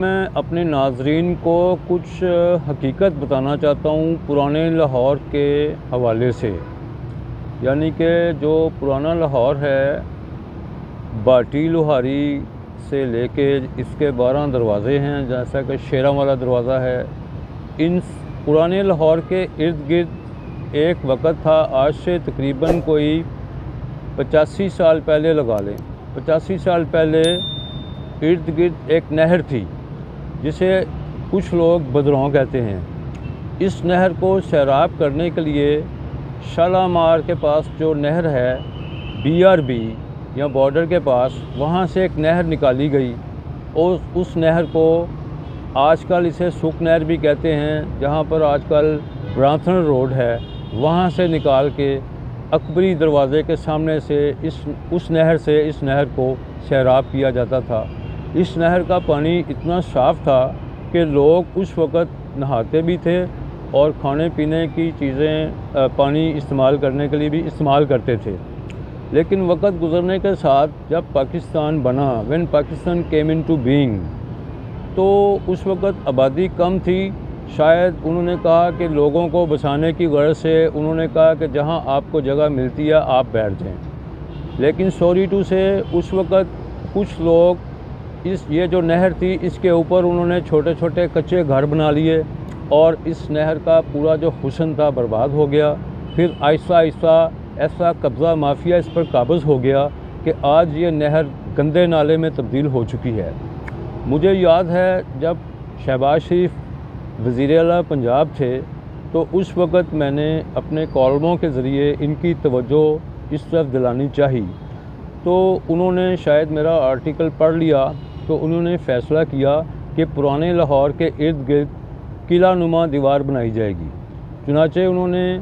میں اپنے ناظرین کو کچھ حقیقت بتانا چاہتا ہوں پرانے لاہور کے حوالے سے، یعنی کہ جو پرانا لاہور ہے باٹی لوہاری سے لے کے اس کے 12 دروازے ہیں، جیسا کہ شیراں والا دروازہ ہے۔ ان پرانے لاہور کے ارد گرد ایک وقت تھا، آج سے تقریباً کوئی 85 سال پہلے لگا لیں، 85 سال پہلے ارد گرد ایک نہر تھی جسے کچھ لوگ بدروں کہتے ہیں۔ اس نہر کو سیراب کرنے کے لیے شالامار کے پاس جو نہر ہے BRB یا بارڈر کے پاس، وہاں سے ایک نہر نکالی گئی اور اس نہر کو آج کل اسے سکھ نہر بھی کہتے ہیں، جہاں پر آج کل برانتھن روڈ ہے، وہاں سے نکال کے اکبری دروازے کے سامنے سے اس نہر کو سیراب کیا جاتا تھا۔ اس نہر کا پانی اتنا صاف تھا کہ لوگ اس وقت نہاتے بھی تھے اور کھانے پینے کی چیزیں پانی استعمال کرنے کے لیے بھی استعمال کرتے تھے۔ لیکن وقت گزرنے کے ساتھ جب پاکستان بنا، when Pakistan came into being، تو اس وقت آبادی کم تھی۔ شاید انہوں نے کہا کہ لوگوں کو بسانے کی غرض سے انہوں نے کہا کہ جہاں آپ کو جگہ ملتی ہے آپ بیٹھ جائیں۔ لیکن سوری ٹو سے اس وقت کچھ لوگ یہ جو نہر تھی اس کے اوپر انہوں نے چھوٹے چھوٹے کچے گھر بنا لیے اور اس نہر کا پورا جو حسن تھا برباد ہو گیا۔ پھر آہستہ آہستہ ایسا قبضہ مافیا اس پر قابض ہو گیا کہ آج یہ نہر گندے نالے میں تبدیل ہو چکی ہے۔ مجھے یاد ہے جب شہباز شریف وزیر اعلیٰ پنجاب تھے تو اس وقت میں نے اپنے کالموں کے ذریعے ان کی توجہ اس طرف دلانی چاہی، تو انہوں نے شاید میرا آرٹیکل پڑھ لیا، تو انہوں نے فیصلہ کیا کہ پرانے لاہور کے ارد گرد قلعہ نما دیوار بنائی جائے گی۔ چنانچہ انہوں نے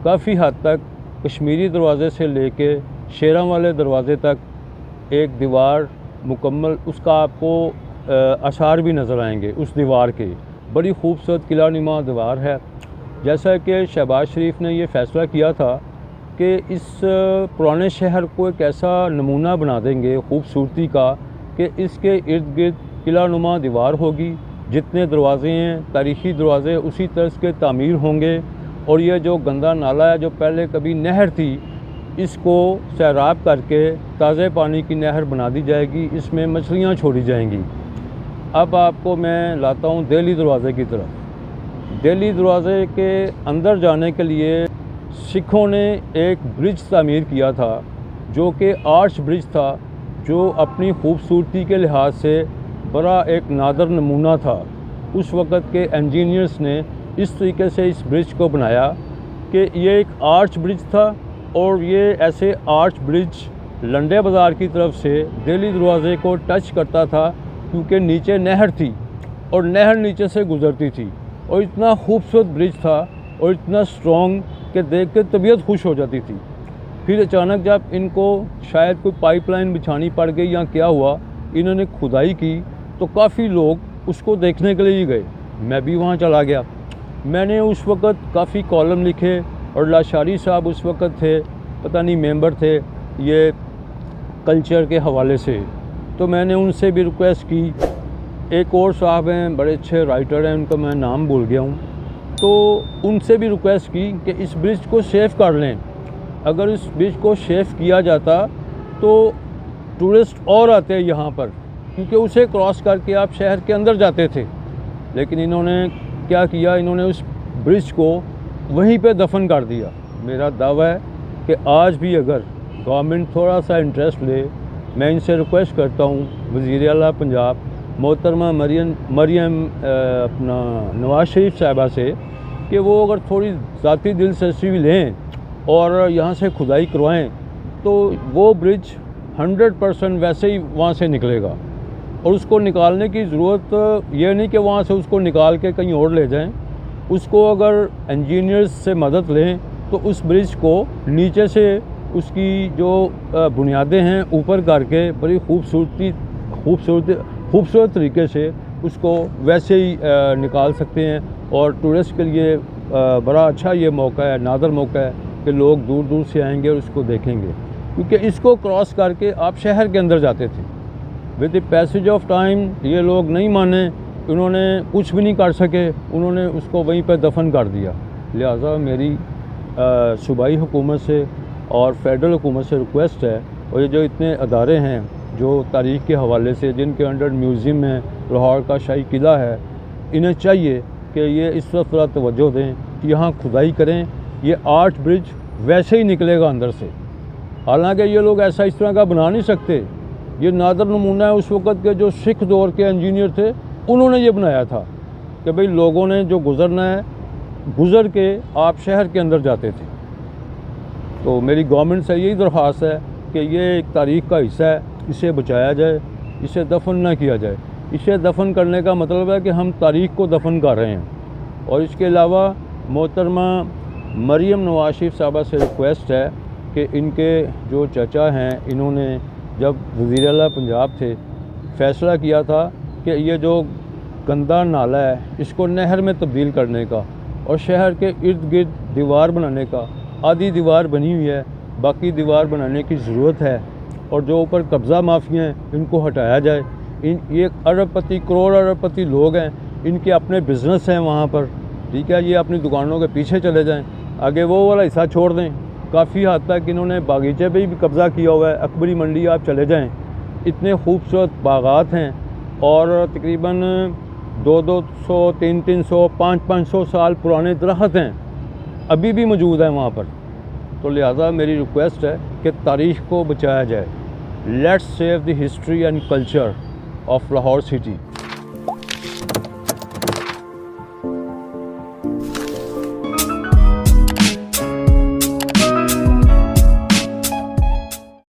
کافی حد تک کشمیری دروازے سے لے کے شیراں والے دروازے تک ایک دیوار مکمل، اس کا آپ کو آثار بھی نظر آئیں گے اس دیوار کے، بڑی خوبصورت قلعہ نما دیوار ہے۔ جیسا کہ شہباز شریف نے یہ فیصلہ کیا تھا کہ اس پرانے شہر کو ایک ایسا نمونہ بنا دیں گے خوبصورتی کا کہ اس کے ارد گرد قلعہ نما دیوار ہوگی، جتنے دروازے ہیں تاریخی دروازے اسی طرز کے تعمیر ہوں گے، اور یہ جو گندا نالا ہے جو پہلے کبھی نہر تھی اس کو سیراب کر کے تازہ پانی کی نہر بنا دی جائے گی، اس میں مچھلیاں چھوڑی جائیں گی۔ اب آپ کو میں لاتا ہوں دہلی دروازے کی طرف۔ دہلی دروازے کے اندر جانے کے لیے سکھوں نے ایک برج تعمیر کیا تھا جو کہ آرچ برج تھا، جو اپنی خوبصورتی کے لحاظ سے بڑا ایک نادر نمونہ تھا۔ اس وقت کے انجینئرز نے اس طریقے سے اس برج کو بنایا کہ یہ ایک آرچ برج تھا، اور یہ ایسے آرچ برج لنڈے بازار کی طرف سے دہلی دروازے کو ٹچ کرتا تھا، کیونکہ نیچے نہر تھی اور نہر نیچے سے گزرتی تھی، اور اتنا خوبصورت برج تھا اور اتنا اسٹرانگ کہ دیکھ کے طبیعت خوش ہو جاتی تھی۔ پھر اچانک جب ان کو شاید کوئی پائپ لائن بچھانی پڑ گئی یا کیا ہوا، انہوں نے کھدائی کی تو کافی لوگ اس کو دیکھنے کے لیے ہی گئے، میں بھی وہاں چلا گیا۔ میں نے اس وقت کافی کالم لکھے، اور لاشاری صاحب اس وقت تھے، پتہ نہیں ممبر تھے یہ کلچر کے حوالے سے، تو میں نے ان سے بھی ریکویسٹ کی۔ ایک اور صاحب ہیں بڑے اچھے رائٹر ہیں، ان کا میں نام بھول گیا ہوں، تو ان سے بھی ریکویسٹ کی کہ اس برج کو سیف کر لیں۔ اگر اس برج کو سیف کیا جاتا تو ٹورسٹ اور آتے یہاں پر، کیونکہ اسے کراس کر کے آپ شہر کے اندر جاتے تھے۔ لیکن انہوں نے کیا کیا، انہوں نے اس برج کو وہیں پہ دفن کر دیا۔ میرا دعویٰ ہے کہ آج بھی اگر گورنمنٹ تھوڑا سا انٹرسٹ لے، میں ان سے ریکویسٹ کرتا ہوں وزیر اعلیٰ پنجاب محترمہ مریم اپنا نواز شریف صاحبہ سے، کہ وہ اگر تھوڑی ذاتی دلچسپی بھی لیں اور یہاں سے کھدائی کروائیں تو وہ برج 100% ویسے ہی وہاں سے نکلے گا۔ اور اس کو نکالنے کی ضرورت یہ نہیں کہ وہاں سے اس کو نکال کے کہیں اور لے جائیں، اس کو اگر انجینئرز سے مدد لیں تو اس برج کو نیچے سے اس کی جو بنیادیں ہیں اوپر کر کے بڑی خوبصورت طریقے سے اس کو ویسے ہی نکال سکتے ہیں، اور ٹورسٹ کے لیے بڑا اچھا یہ موقع ہے، نادر موقع ہے کہ لوگ دور دور سے آئیں گے اور اس کو دیکھیں گے، کیونکہ اس کو کراس کر کے آپ شہر کے اندر جاتے تھے۔ With the passage of time یہ لوگ نہیں مانے، انہوں نے کچھ بھی نہیں کر سکے، انہوں نے اس کو وہیں پہ دفن کر دیا۔ لہٰذا میری صوبائی حکومت سے اور فیڈرل حکومت سے ریکویسٹ ہے، اور یہ جو اتنے ادارے ہیں جو تاریخ کے حوالے سے جن کے انڈر میوزیم ہے، لاہور کا شاہی قلعہ ہے، انہیں چاہیے کہ یہ اس طرف تھوڑا توجہ دیں، یہاں کھدائی کریں۔ یہ آرٹ برج ویسے ہی نکلے گا اندر سے، حالانکہ یہ لوگ ایسا اس طرح کا بنا نہیں سکتے۔ یہ نادر نمونہ ہے اس وقت کے جو سکھ دور کے انجینئر تھے، انہوں نے یہ بنایا تھا کہ بھئی لوگوں نے جو گزرنا ہے گزر کے آپ شہر کے اندر جاتے تھے۔ تو میری گورنمنٹ سے یہی درخواست ہے کہ یہ ایک تاریخ کا حصہ ہے، اسے بچایا جائے، اسے دفن نہ کیا جائے۔ اسے دفن کرنے کا مطلب ہے کہ ہم تاریخ کو دفن کر رہے ہیں۔ اور اس کے علاوہ محترمہ مریم نواز شریف صاحبہ سے ریکویسٹ ہے کہ ان کے جو چچا ہیں، انہوں نے جب وزیر اعلیٰ پنجاب تھے فیصلہ کیا تھا کہ یہ جو گندا نالہ ہے اس کو نہر میں تبدیل کرنے کا اور شہر کے ارد گرد دیوار بنانے کا۔ آدھی دیوار بنی ہوئی ہے، باقی دیوار بنانے کی ضرورت ہے، اور جو اوپر قبضہ مافیا ہیں ان کو ہٹایا جائے۔ یہ ارب پتی، کروڑ ارب پتی لوگ ہیں، ان کے اپنے بزنس ہیں وہاں پر، ٹھیک ہے، یہ اپنی دکانوں کے پیچھے چلے جائیں، آگے وہ والا حصہ چھوڑ دیں۔ کافی حد تک انہوں نے باغیچے پہ بھی قبضہ کیا ہوا ہے۔ اکبری منڈی آپ چلے جائیں، اتنے خوبصورت باغات ہیں، اور تقریباً 200 300 500 سال پرانے درخت ہیں، ابھی بھی موجود ہیں وہاں پر۔ تو لہٰذا میری ریکویسٹ ہے کہ تاریخ کو بچایا جائے۔ Let's save the history and culture of Lahore city.